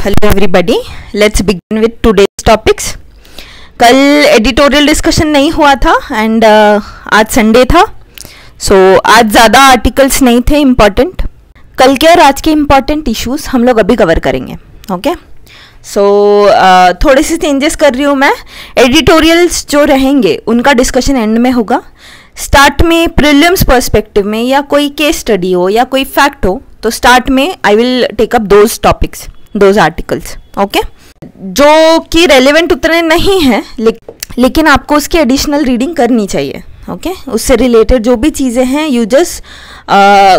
Hello everybody, let's begin with today's topics. कल editorial discussion नहीं हुआ था एंड आज संडे था, सो आज ज़्यादा आर्टिकल्स नहीं थे इम्पॉर्टेंट। कल के और आज के इम्पॉर्टेंट इश्यूज हम लोग अभी कवर करेंगे। ओके, सो थोड़े से चेंजेस कर रही हूँ मैं। एडिटोरियल्स जो रहेंगे उनका डिस्कशन एंड में होगा। स्टार्ट में प्रीलिम्स पर्सपेक्टिव में या कोई केस स्टडी हो या कोई फैक्ट हो तो स्टार्ट में I will take up those topics, those articles. Okay, जो कि रेलेवेंट उतने नहीं हैं लेकिन आपको उसकी एडिशनल रीडिंग करनी चाहिए। ओके, उससे रिलेटेड जो भी चीज़ें हैं you just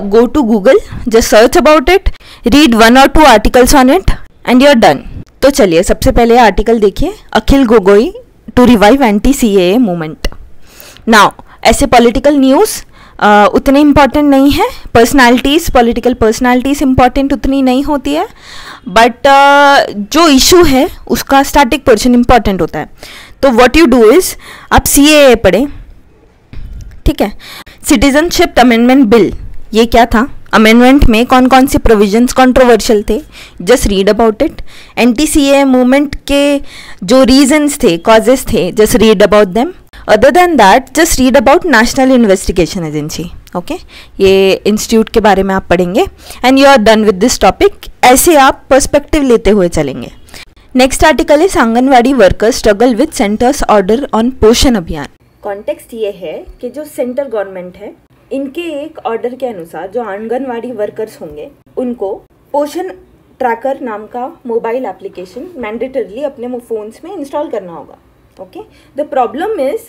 go to Google, just search about it, read 1 or 2 articles on it and you are done. तो चलिए सबसे पहले आर्टिकल देखिए, Akhil Gogoi to revive anti CAA movement. Now ऐसे पॉलिटिकल न्यूज़ उतने इम्पॉर्टेंट नहीं है, पर्सनालिटीज़, पॉलिटिकल पर्सनालिटीज़ इम्पॉर्टेंट उतनी नहीं होती है, बट जो इशू है उसका स्टैटिक पोर्शन इम्पॉर्टेंट होता है। तो व्हाट यू डू इज़ आप CAA पढ़ें, ठीक है। सिटीजनशिप अमेंडमेंट बिल, ये क्या था, अमेंडमेंट में कौन कौन से प्रोविजंस कंट्रोवर्शियल थे, just read about it. Anti CAA movement के जो रीजंस थे, कॉजेस थे, just read about them. Other than that just read about national investigation agency. Okay, ये इंस्टीट्यूट के बारे में आप पढ़ेंगे and you are done with this topic. ऐसे आप पर्सपेक्टिव लेते हुए चलेंगे। नेक्स्ट आर्टिकल है anganwadi workers struggle with centre's order on Poshan Abhiyan. Context ये है कि जो सेंटर गवर्नमेंट है, इनके एक ऑर्डर के अनुसार जो आंगनवाड़ी वर्कर्स होंगे उनको पोषण ट्रैकर नाम का मोबाइल एप्लीकेशन मैंडेटरली अपने फ़ोन्स में इंस्टॉल करना होगा। ओके, द प्रॉब्लम इज़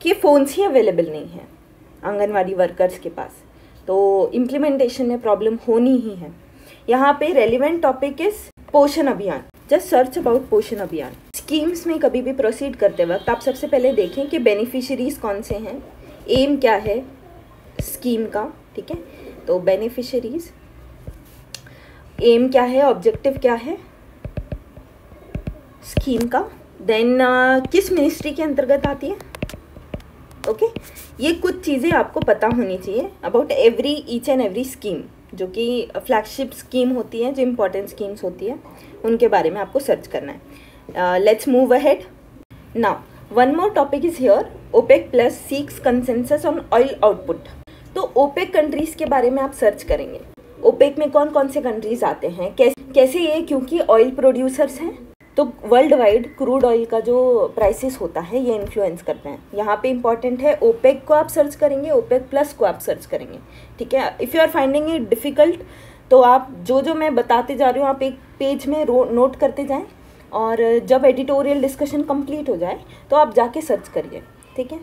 कि फ़ोन्स ही अवेलेबल नहीं है आंगनवाड़ी वर्कर्स के पास, तो इम्प्लीमेंटेशन में प्रॉब्लम होनी ही है। यहाँ पे रेलिवेंट टॉपिक इज़ पोषण अभियान। जस्ट सर्च अबाउट पोषण अभियान। स्कीम्स में कभी भी प्रोसीड करते वक्त आप सबसे पहले देखें कि बेनिफिशरीज कौन से हैं, एम क्या है स्कीम का, ठीक है। तो बेनिफिशरीज, एम क्या है, ऑब्जेक्टिव क्या है स्कीम का, देन किस मिनिस्ट्री के अंतर्गत आती है। ओके, ये कुछ चीज़ें आपको पता होनी चाहिए about each and every scheme, जो कि फ्लैगशिप स्कीम होती है, जो इम्पोर्टेंट स्कीम्स होती है, उनके बारे में आपको सर्च करना है। Let's move ahead now. One more topic is here, OPEC plus सीक्स कंसेंसस ऑन ऑयल आउटपुट। तो ओपेक कंट्रीज़ के बारे में आप सर्च करेंगे। ओपेक में कौन कौन से कंट्रीज़ आते हैं, कैसे ये, क्योंकि ऑयल प्रोड्यूसर्स हैं तो वर्ल्ड वाइड क्रूड ऑयल का जो प्राइसेस होता है ये इन्फ्लुएंस करते हैं। यहाँ पे इंपॉर्टेंट है, ओपेक को आप सर्च करेंगे, ओपेक प्लस को आप सर्च करेंगे, ठीक है। If you are finding it difficult तो आप जो मैं बताते जा रही हूँ आप एक पेज में नोट करते जाएं और जब एडिटोरियल डिस्कशन कंप्लीट हो जाए तो आप जाके सर्च करिए, ठीक है।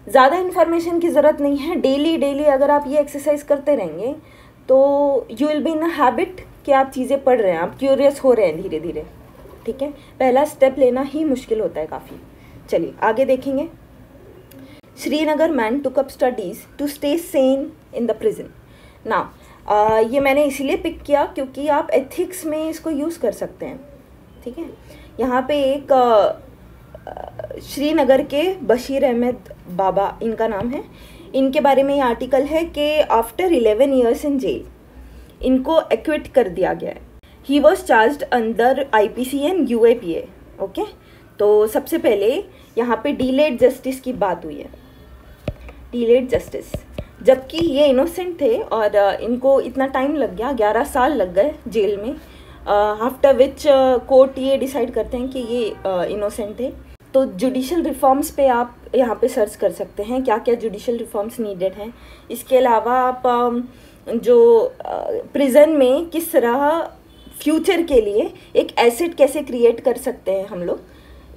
ज़्यादा इन्फॉर्मेशन की ज़रूरत नहीं है। डेली अगर आप ये एक्सरसाइज करते रहेंगे तो you will be in a habit कि आप चीज़ें पढ़ रहे हैं, आप क्यूरियस हो रहे हैं धीरे धीरे, ठीक है। पहला स्टेप लेना ही मुश्किल होता है काफ़ी। चलिए आगे देखेंगे। Srinagar man took up studies to stay sane in the prison. Now ये मैंने इसीलिए पिक किया क्योंकि आप एथिक्स में इसको यूज़ कर सकते हैं, ठीक है। यहाँ पे एक श्रीनगर के बशीर अहमद बाबा इनका नाम है, इनके बारे में ये आर्टिकल है कि आफ्टर 11 years इन जेल इनको एक्विट कर दिया गया है। He was charge under IPC and UAPA। Okay, तो सबसे पहले यहाँ पे डिलेड जस्टिस की बात हुई है, डिलेड जस्टिस, जबकि ये इनोसेंट थे और इनको इतना टाइम लग गया, 11 साल लग गए जेल में, आफ्टर विच कोर्ट ये डिसाइड करते हैं कि ये इनोसेंट थे। तो जुडिशल रिफॉर्म्स पे आप यहाँ पे सर्च कर सकते हैं क्या क्या जुडिशल रिफॉर्म्स नीडेड हैं। इसके अलावा आप जो प्रिजन में किस तरह फ्यूचर के लिए एक एसेट कैसे क्रिएट कर सकते हैं हम लोग,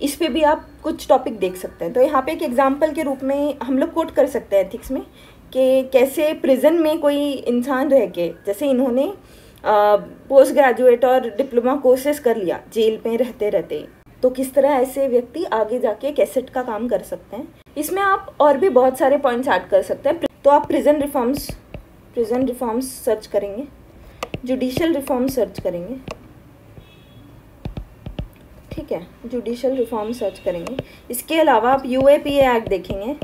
इस पे भी आप कुछ टॉपिक देख सकते हैं। तो यहाँ पे एक एग्जांपल के रूप में हम लोग कोट कर सकते हैं एथिक्स में कि कैसे प्रिजन में कोई इंसान रह के, जैसे इन्होंने पोस्ट ग्रेजुएट और डिप्लोमा कोर्सेज कर लिया जेल में रहते रहते, तो किस तरह ऐसे व्यक्ति आगे जाके एक एसेट का काम कर सकते हैं। इसमें आप और भी बहुत सारे पॉइंट्स ऐड कर सकते हैं। तो आप प्रिजन रिफॉर्म्स सर्च करेंगे, जुडिशल रिफॉर्म सर्च करेंगे, ठीक है, जुडिशल रिफॉर्म सर्च करेंगे। इसके अलावा आप UAPA एक्ट देखेंगे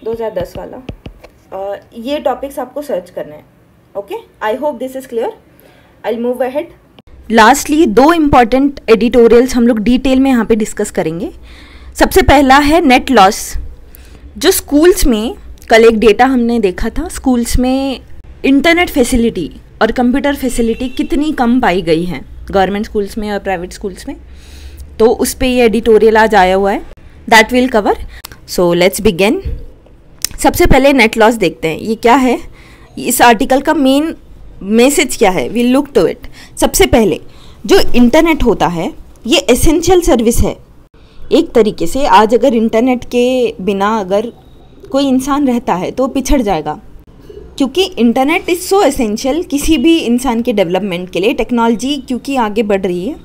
2010 वाला, ये टॉपिक्स आपको सर्च करना है। Okay, I hope this is clear. I will move ahead. Lastly 2 important editorials हम लोग डिटेल में यहाँ पे डिस्कस करेंगे। सबसे पहला है नेट लॉस। जो स्कूल्स में कल एक डेटा हमने देखा था, स्कूल्स में इंटरनेट फैसिलिटी और कंप्यूटर फैसिलिटी कितनी कम पाई गई है गवर्नमेंट स्कूल्स में और प्राइवेट स्कूल्स में, तो उस पे ये एडिटोरियल आज आया हुआ है, that will cover. So let's begin. सबसे पहले नेट लॉस देखते हैं, ये क्या है, इस आर्टिकल का मेन मैसेज क्या है, विल लुक टू इट। सबसे पहले जो इंटरनेट होता है ये एसेंशियल सर्विस है एक तरीके से। आज अगर इंटरनेट के बिना अगर कोई इंसान रहता है तो पिछड़ जाएगा, क्योंकि इंटरनेट इज़ सो एसेंशियल किसी भी इंसान के डेवलपमेंट के लिए। टेक्नोलॉजी क्योंकि आगे बढ़ रही है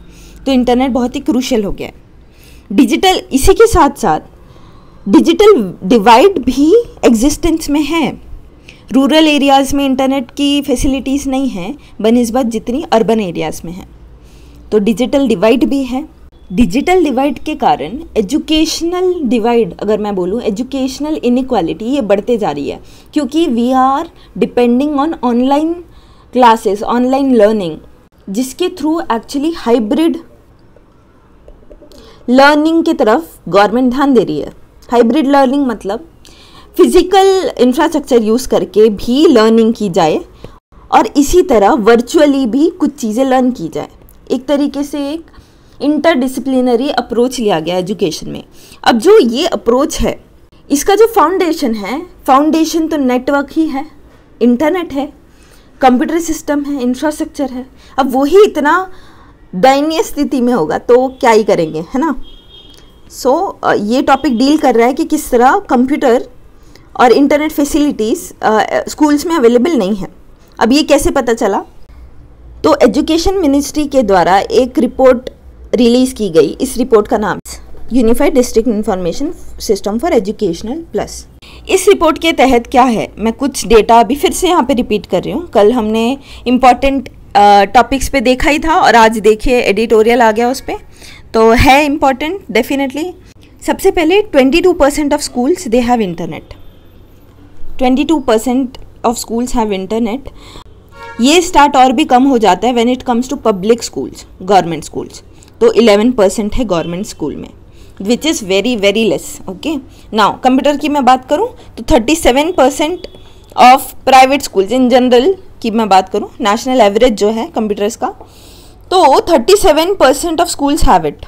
तो इंटरनेट बहुत ही क्रूशियल हो गया है। डिजिटल, इसी के साथ साथ डिजिटल डिवाइड भी एग्जिस्टेंस में है। रूरल एरियाज़ में इंटरनेट की फैसिलिटीज़ नहीं हैं बनिस्बत जितनी अर्बन एरियाज़ में है, तो डिजिटल डिवाइड भी है। डिजिटल डिवाइड के कारण एजुकेशनल डिवाइड, अगर मैं बोलूँ एजुकेशनल इनइक्वालिटी, ये बढ़ते जा रही है, क्योंकि we are depending on online classes, online learning, जिसके थ्रू एक्चुअली हाइब्रिड लर्निंग की तरफ गवर्नमेंट ध्यान दे रही है। हाइब्रिड लर्निंग मतलब फिजिकल इंफ्रास्ट्रक्चर यूज़ करके भी लर्निंग की जाए और इसी तरह वर्चुअली भी कुछ चीज़ें लर्न की जाए। एक तरीके से एक इंटरडिसिप्लिनरी अप्रोच लिया गया एजुकेशन में। अब जो ये अप्रोच है, इसका जो फाउंडेशन है, फाउंडेशन तो नेटवर्क ही है, इंटरनेट है, कंप्यूटर सिस्टम है, इंफ्रास्ट्रक्चर है। अब वही इतना दयनीय स्थिति में होगा तो क्या ही करेंगे, है ना। सो ये टॉपिक डील कर रहा है कि किस तरह कंप्यूटर और इंटरनेट फैसिलिटीज़ स्कूल्स में अवेलेबल नहीं है। अब ये कैसे पता चला, तो एजुकेशन मिनिस्ट्री के द्वारा एक रिपोर्ट रिलीज़ की गई। इस रिपोर्ट का नाम unified district information system for educational plus. इस रिपोर्ट के तहत क्या है, मैं कुछ डेटा अभी फिर से यहाँ पे रिपीट कर रही हूँ। कल हमने इम्पॉर्टेंट टॉपिक्स पे देखा ही था और आज देखिए एडिटोरियल आ गया उस पर, तो है इम्पॉर्टेंट डेफिनेटली। सबसे पहले 22% of schools they have internet. 22% of schools have internet. ये स्टार्ट और भी कम हो जाता है when it comes to public schools, government schools, तो 11% है गवर्नमेंट स्कूल में, which is very very less. Okay, now computer की मैं बात करूँ तो 37% of private schools in general की मैं बात करूँ, नेशनल एवरेज जो है कंप्यूटर्स का, तो 37% ऑफ स्कूल्स हैव इट।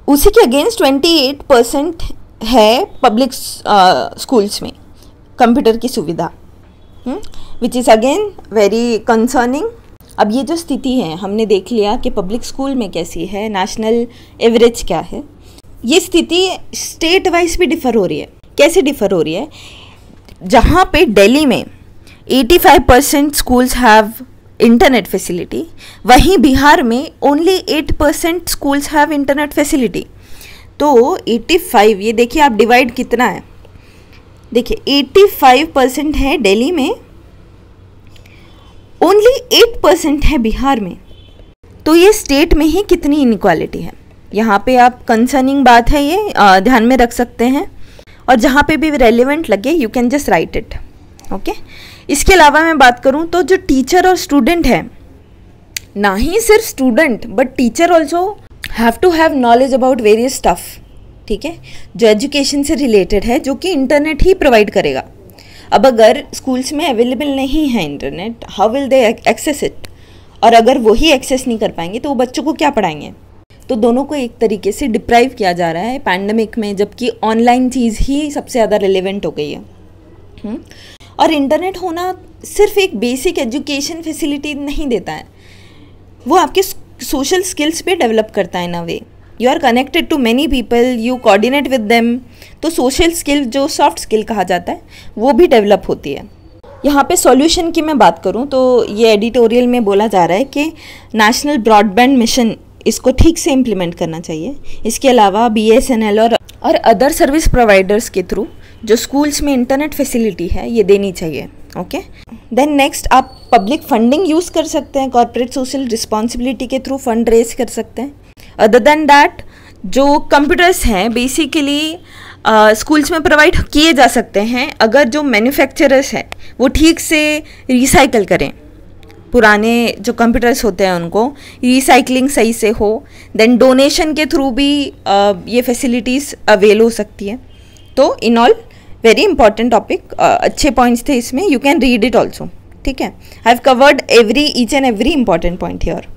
उसी के अगेंस्ट 28% है पब्लिक स्कूल्स में कंप्यूटर की सुविधा, which is again very concerning. अब ये जो स्थिति है हमने देख लिया कि पब्लिक स्कूल में कैसी है, नेशनल एवरेज क्या है। ये स्थिति स्टेट वाइज भी डिफ़र हो रही है। कैसे डिफ़र हो रही है, जहाँ पे दिल्ली में 85% स्कूल्स हैव इंटरनेट फैसिलिटी, वहीं बिहार में only 8% schools have internet facility. तो 85, ये देखिए आप डिवाइड कितना है, देखिए 85% है दिल्ली में, ओनली 8% है बिहार में। तो ये स्टेट में ही कितनी इनइक्वालिटी है, यहाँ पे आप कंसर्निंग बात है, ये ध्यान में रख सकते हैं, और जहाँ पे भी रेलेवेंट लगे you can just right it. Okay, इसके अलावा मैं बात करूँ तो जो टीचर और स्टूडेंट है, ना ही सिर्फ student but teacher also have to have knowledge about various stuff, ठीक है, जो एजुकेशन से रिलेटेड है, जो कि इंटरनेट ही प्रोवाइड करेगा। अब अगर स्कूल्स में अवेलेबल नहीं है internet, how will they access it, और अगर वही एक्सेस नहीं कर पाएंगे तो वो बच्चों को क्या पढ़ाएंगे। तो दोनों को एक तरीके से डिप्राइव किया जा रहा है पैंडमिक में, जबकि ऑनलाइन चीज़ ही सबसे ज़्यादा रिलेवेंट हो गई है। और इंटरनेट होना सिर्फ एक बेसिक एजुकेशन फैसिलिटी नहीं देता है, वो आपके सोशल स्किल्स पे डेवलप करता है। In a way you are connected to many people, you coordinate with them, तो सोशल स्किल जो सॉफ्ट स्किल कहा जाता है वो भी डेवलप होती है। यहाँ पे सॉल्यूशन की मैं बात करूँ तो ये एडिटोरियल में बोला जा रहा है कि नेशनल ब्रॉडबैंड मिशन, इसको ठीक से इम्प्लीमेंट करना चाहिए। इसके अलावा BSNL और अदर सर्विस प्रोवाइडर्स के थ्रू जो स्कूल्स में इंटरनेट फैसिलिटी है ये देनी चाहिए। ओके, देन नेक्स्ट आप पब्लिक फंडिंग यूज़ कर सकते हैं, कॉर्पोरेट सोशल रिस्पॉन्सिबिलिटी के थ्रू फंड रेज कर सकते हैं। अदर देन दैट जो कंप्यूटर्स हैं बेसिकली स्कूल्स में प्रोवाइड किए जा सकते हैं अगर जो मैन्युफैक्चरर्स हैं वो ठीक से रिसाइकल करें, पुराने जो कंप्यूटर्स होते हैं उनको रिसाइकलिंग सही से हो, देन डोनेशन के थ्रू भी ये फैसिलिटीज़ अवेल हो सकती है। तो in all very important topic, अच्छे पॉइंट्स थे इसमें, you can read it also. ठीक है, I have covered each and every important point here.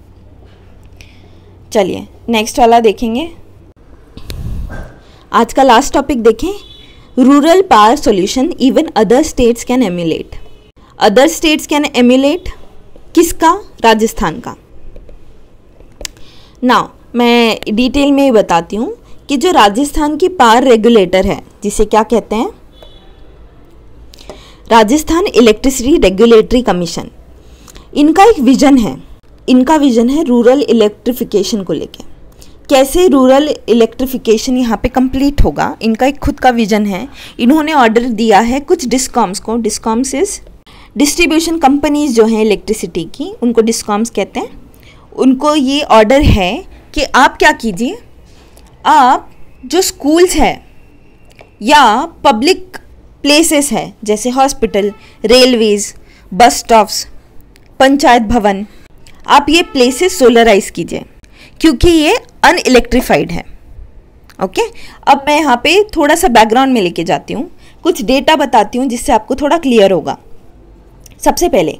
चलिए नेक्स्ट वाला देखेंगे। आज का लास्ट टॉपिक देखें, rural power solution even other states can emulate. Other states can emulate किसका? राजस्थान का। नाउ मैं डिटेल में बताती हूँ कि जो राजस्थान की पावर रेगुलेटर है, जिसे क्या कहते हैं, राजस्थान इलेक्ट्रिसिटी रेगुलेटरी कमीशन, इनका एक विजन है। इनका विजन है रूरल इलेक्ट्रिफिकेशन को लेके। कैसे रूरल इलेक्ट्रिफिकेशन यहाँ पे कंप्लीट होगा, इनका एक खुद का विजन है। इन्होंने ऑर्डर दिया है कुछ डिस्कॉम्स को। डिस्कॉम्स इज डिस्ट्रीब्यूशन कंपनीज जो हैं इलेक्ट्रिसिटी की, उनको डिस्कॉम्स कहते हैं। उनको ये ऑर्डर है कि आप क्या कीजिए, आप जो स्कूल्स हैं या पब्लिक प्लेसेस है जैसे hospital, railways, bus stops, panchayat भवन, आप ये प्लेसेस सोलराइज कीजिए क्योंकि ये अनइलेक्ट्रीफाइड है। ओके, अब मैं यहाँ पे थोड़ा सा बैकग्राउंड में लेके जाती हूँ, कुछ डेटा बताती हूँ जिससे आपको थोड़ा क्लियर होगा। सबसे पहले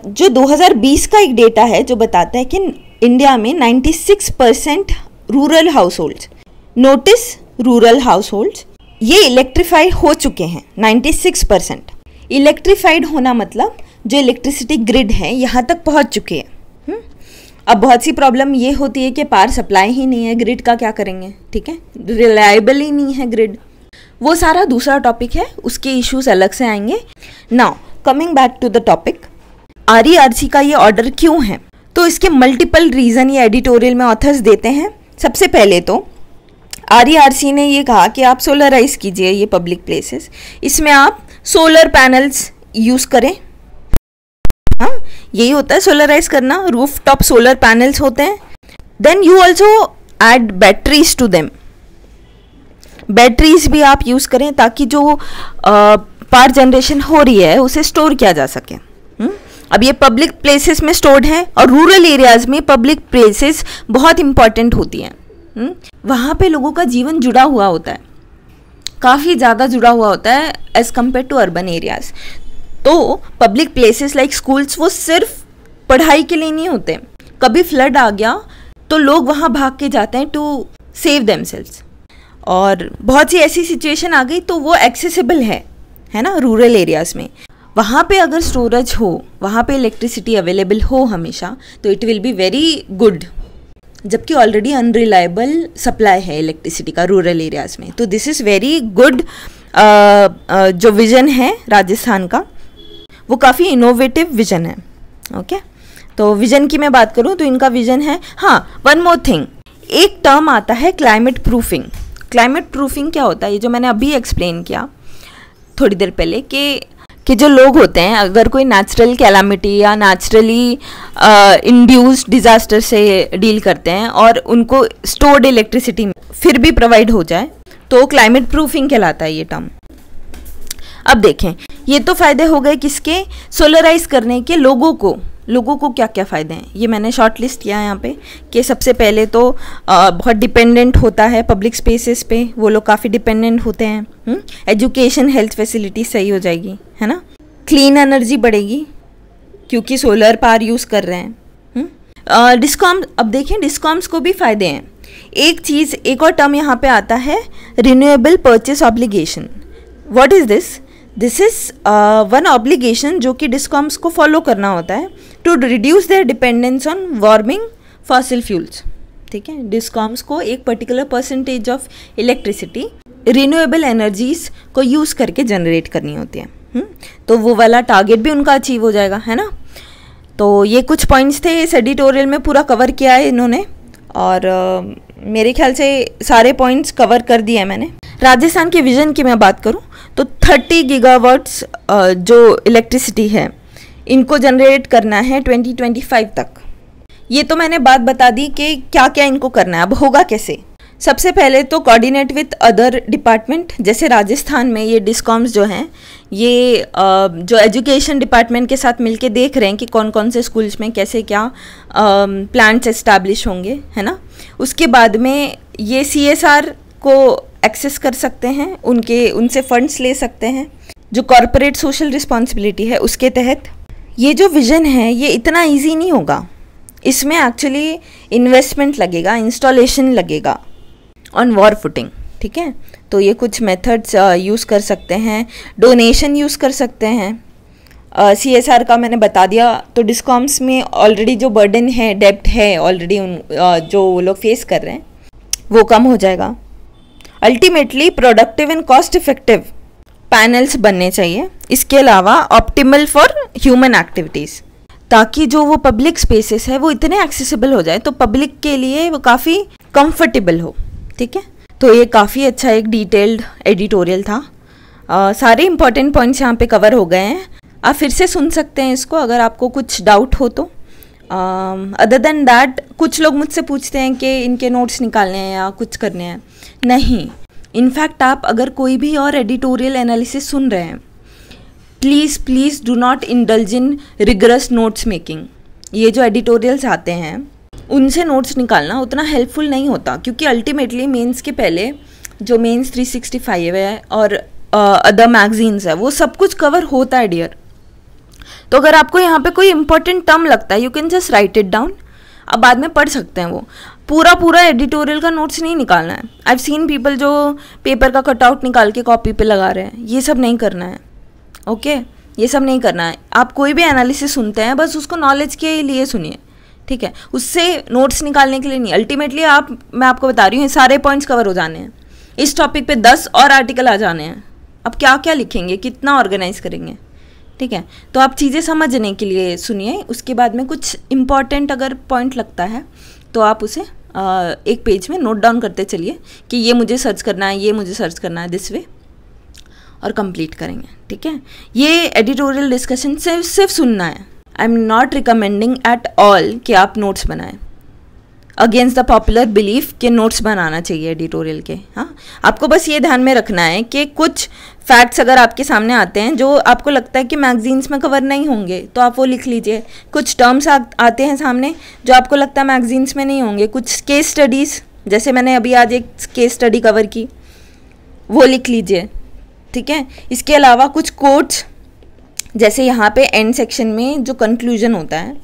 जो 2020 का एक डेटा है जो बताता है कि इंडिया में 96% rural house holds, notice rural house holds, ये इलेक्ट्रीफाइड हो चुके हैं। 96% इलेक्ट्रीफाइड होना मतलब जो इलेक्ट्रिसिटी ग्रिड है यहाँ तक पहुँच चुके हैं। अब बहुत सी प्रॉब्लम ये होती है कि पावर सप्लाई ही नहीं है, ग्रिड का क्या करेंगे, ठीक है, रिलायबल ही नहीं है ग्रिड। वो सारा दूसरा टॉपिक है, उसके इश्यूज अलग से आएंगे। Now coming back to the topic, RERC का ये ऑर्डर क्यों है, तो इसके मल्टीपल रीज़न ये एडिटोरियल में ऑथर्स देते हैं। सबसे पहले तो RERC ने ये कहा कि आप सोलराइज कीजिए ये पब्लिक प्लेसेस, इसमें आप सोलर पैनल्स यूज़ करें। हाँ, यही होता है सोलराइज करना, रूफ टॉप सोलर पैनल्स होते हैं। Then you also add batteries to them, batteries भी आप यूज़ करें ताकि जो पावर जनरेशन हो रही है उसे स्टोर किया जा सके। अब ये पब्लिक प्लेसेस में स्टोर्ड हैं और रूरल एरियाज में पब्लिक प्लेसेस बहुत इंपॉर्टेंट होती हैं। वहाँ पे लोगों का जीवन जुड़ा हुआ होता है, काफ़ी ज़्यादा जुड़ा हुआ होता है as compare to urban areas. तो पब्लिक प्लेसेस लाइक स्कूल्स वो सिर्फ पढ़ाई के लिए नहीं होते, कभी फ्लड आ गया तो लोग वहाँ भाग के जाते हैं टू सेव देमसेल्व्स, और बहुत सी ऐसी सिचुएशन आ गई तो वो एक्सेसिबल है ना रूरल एरियाज़ में। वहाँ पे अगर स्टोरेज हो, वहाँ पे इलेक्ट्रिसिटी अवेलेबल हो हमेशा, तो it will be very good, जबकि ऑलरेडी अनरिलायबल सप्लाई है इलेक्ट्रिसिटी का रूरल एरियाज़ में। तो दिस इज़ वेरी गुड। जो विज़न है राजस्थान का वो काफ़ी इनोवेटिव विज़न है। ओके, तो विज़न की मैं बात करूँ तो इनका विज़न है, हाँ वन मोर थिंग, एक टर्म आता है क्लाइमेट प्रूफिंग। क्लाइमेट प्रूफिंग क्या होता है, ये जो मैंने अभी एक्सप्लेन किया थोड़ी देर पहले कि जो लोग होते हैं अगर कोई नेचुरल कैलामिटी या नेचुरली इंड्यूस्ड डिज़ास्टर से डील करते हैं और उनको स्टोर्ड इलेक्ट्रिसिटी फिर भी प्रोवाइड हो जाए, तो क्लाइमेट प्रूफिंग कहलाता है ये टर्म। अब देखें, ये तो फ़ायदे हो गए किसके, सोलराइज करने के। लोगों को क्या क्या फ़ायदे हैं ये मैंने शॉर्ट लिस्ट किया है यहाँ पे, कि सबसे पहले तो बहुत डिपेंडेंट होता है पब्लिक स्पेसेस पे, वो लोग काफ़ी डिपेंडेंट होते हैं। एजुकेशन, हेल्थ फैसिलिटी सही हो जाएगी, है ना। क्लीन एनर्जी बढ़ेगी क्योंकि सोलर पावर यूज़ कर रहे हैं। डिस्कॉम, अब देखें डिस्कॉम्स को भी फ़ायदे हैं। एक और टर्म यहाँ पे आता है, renewable purchase obligation. What is this? This is one obligation जो कि डिस्कॉम्स को फॉलो करना होता है to reduce their dependence on warming fossil fuels. ठीक है, डिस्कॉम्स को एक particular percentage of electricity renewable energies को यूज़ करके जनरेट करनी होती है। तो वो वाला टारगेट भी उनका अचीव हो जाएगा, है ना। तो ये कुछ पॉइंट्स थे, इस एडिटोरियल में पूरा कवर किया है इन्होंने, और मेरे ख्याल से सारे पॉइंट्स कवर कर दिए हैं मैंने। राजस्थान के विजन की मैं बात करूं तो 30 गीगावाट्स जो इलेक्ट्रिसिटी है इनको जनरेट करना है 2025 तक। ये तो मैंने बात बता दी कि क्या क्या इनको करना है। अब होगा कैसे, सबसे पहले तो कोऑर्डिनेट विथ अदर डिपार्टमेंट, जैसे राजस्थान में ये डिस्कॉम्स जो हैं ये जो एजुकेशन डिपार्टमेंट के साथ मिलके देख रहे हैं कि कौन कौन से स्कूल्स में कैसे क्या प्लांट्स एस्टैब्लिश होंगे, है ना। उसके बाद में ये CSR को एक्सेस कर सकते हैं, उनसे फंड्स ले सकते हैं जो कॉरपोरेट सोशल रिस्पॉन्सिबिलिटी है उसके तहत। ये जो विज़न है ये इतना ईजी नहीं होगा, इसमें एक्चुअली इन्वेस्टमेंट लगेगा, इंस्टॉलेशन लगेगा ऑन वॉर फुटिंग, ठीक है। तो ये कुछ मेथड्स यूज़ कर सकते हैं, डोनेशन यूज़ कर सकते हैं। CSR का मैंने बता दिया। तो डिस्कॉम्स में ऑलरेडी जो बर्डन है, डेब्ट है ऑलरेडी जो वो लोग फेस कर रहे हैं वो कम हो जाएगा। Ultimately productive and cost effective panels बनने चाहिए। इसके अलावा ऑप्टिमल फॉर ह्यूमन एक्टिविटीज़, ताकि जो वो पब्लिक स्पेसेस है वो इतने एक्सेसिबल हो जाए तो पब्लिक के लिए वो काफ़ी कंफर्टेबल हो, ठीक है। तो ये काफ़ी अच्छा एक डिटेल्ड एडिटोरियल था। सारे इंपॉर्टेंट पॉइंट्स यहाँ पे कवर हो गए हैं। आप फिर से सुन सकते हैं इसको अगर आपको कुछ डाउट हो तो। अदर देन दैट कुछ लोग मुझसे पूछते हैं कि इनके नोट्स निकालने हैं या कुछ करने हैं, नहीं। इनफैक्ट आप अगर कोई भी और एडिटोरियल एनालिसिस सुन रहे हैं, please do not indulge in rigorous notes making. ये जो एडिटोरियल्स आते हैं उनसे नोट्स निकालना उतना हेल्पफुल नहीं होता, क्योंकि अल्टीमेटली मेंस के पहले जो मेंस 365 है और अदर मैगजीन्स है वो सब कुछ कवर होता है डियर। तो अगर आपको यहाँ पे कोई इंपॉर्टेंट टर्म लगता है you can just right it down, अब बाद में पढ़ सकते हैं। वो पूरा एडिटोरियल का नोट्स नहीं निकालना है। आई हैव सीन पीपल जो पेपर का कटआउट निकाल के कॉपी पे लगा रहे हैं, ये सब नहीं करना है, ओके ये सब नहीं करना है। आप कोई भी एनालिसिस सुनते हैं बस उसको नॉलेज के लिए सुनिए, ठीक है, उससे नोट्स निकालने के लिए नहीं। अल्टीमेटली मैं आपको बता रही हूँ ये सारे पॉइंट्स कवर हो जाने हैं। इस टॉपिक पे 10 और आर्टिकल आ जाने हैं। अब क्या क्या लिखेंगे, कितना ऑर्गेनाइज करेंगे, ठीक है। तो आप चीज़ें समझने के लिए सुनिए, उसके बाद में कुछ इंपॉर्टेंट अगर पॉइंट लगता है तो आप उसे एक पेज में नोट डाउन करते चलिए कि ये मुझे सर्च करना है, ये मुझे सर्च करना है, दिस वे, और कंप्लीट करेंगे, ठीक है। ये एडिटोरियल डिस्कशन सिर्फ सुनना है। I am not recommending at all कि आप नोट्स बनाएं, अगेंस्ट द पॉपुलर बिलीफ कि नोट्स बनाना चाहिए एडिटोरियल के। हाँ, आपको बस ये ध्यान में रखना है कि कुछ फैक्ट्स अगर आपके सामने आते हैं जो आपको लगता है कि मैगजीन्स में कवर नहीं होंगे तो आप वो लिख लीजिए। कुछ टर्म्स आते हैं सामने जो आपको लगता है मैगजीन्स में नहीं होंगे। कुछ केस स्टडीज़, जैसे मैंने अभी आज एक केस स्टडी कवर की, वो लिख लीजिए, ठीक है। इसके अलावा कुछ कोट्स, जैसे यहाँ पे एंड सेक्शन में जो कंक्लूजन होता है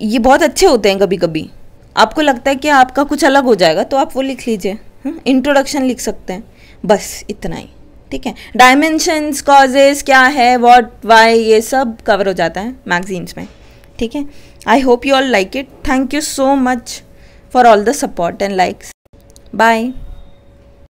ये बहुत अच्छे होते हैं। कभी कभी आपको लगता है कि आपका कुछ अलग हो जाएगा तो आप वो लिख लीजिए। इंट्रोडक्शन लिख सकते हैं, बस इतना ही, ठीक है। डायमेंशंस, कॉजेस क्या है, व्हाट, व्हाई, ये सब कवर हो जाता है मैगजीन्स में, ठीक है। I hope you all like it. Thank you so much for all the support and likes. Bye.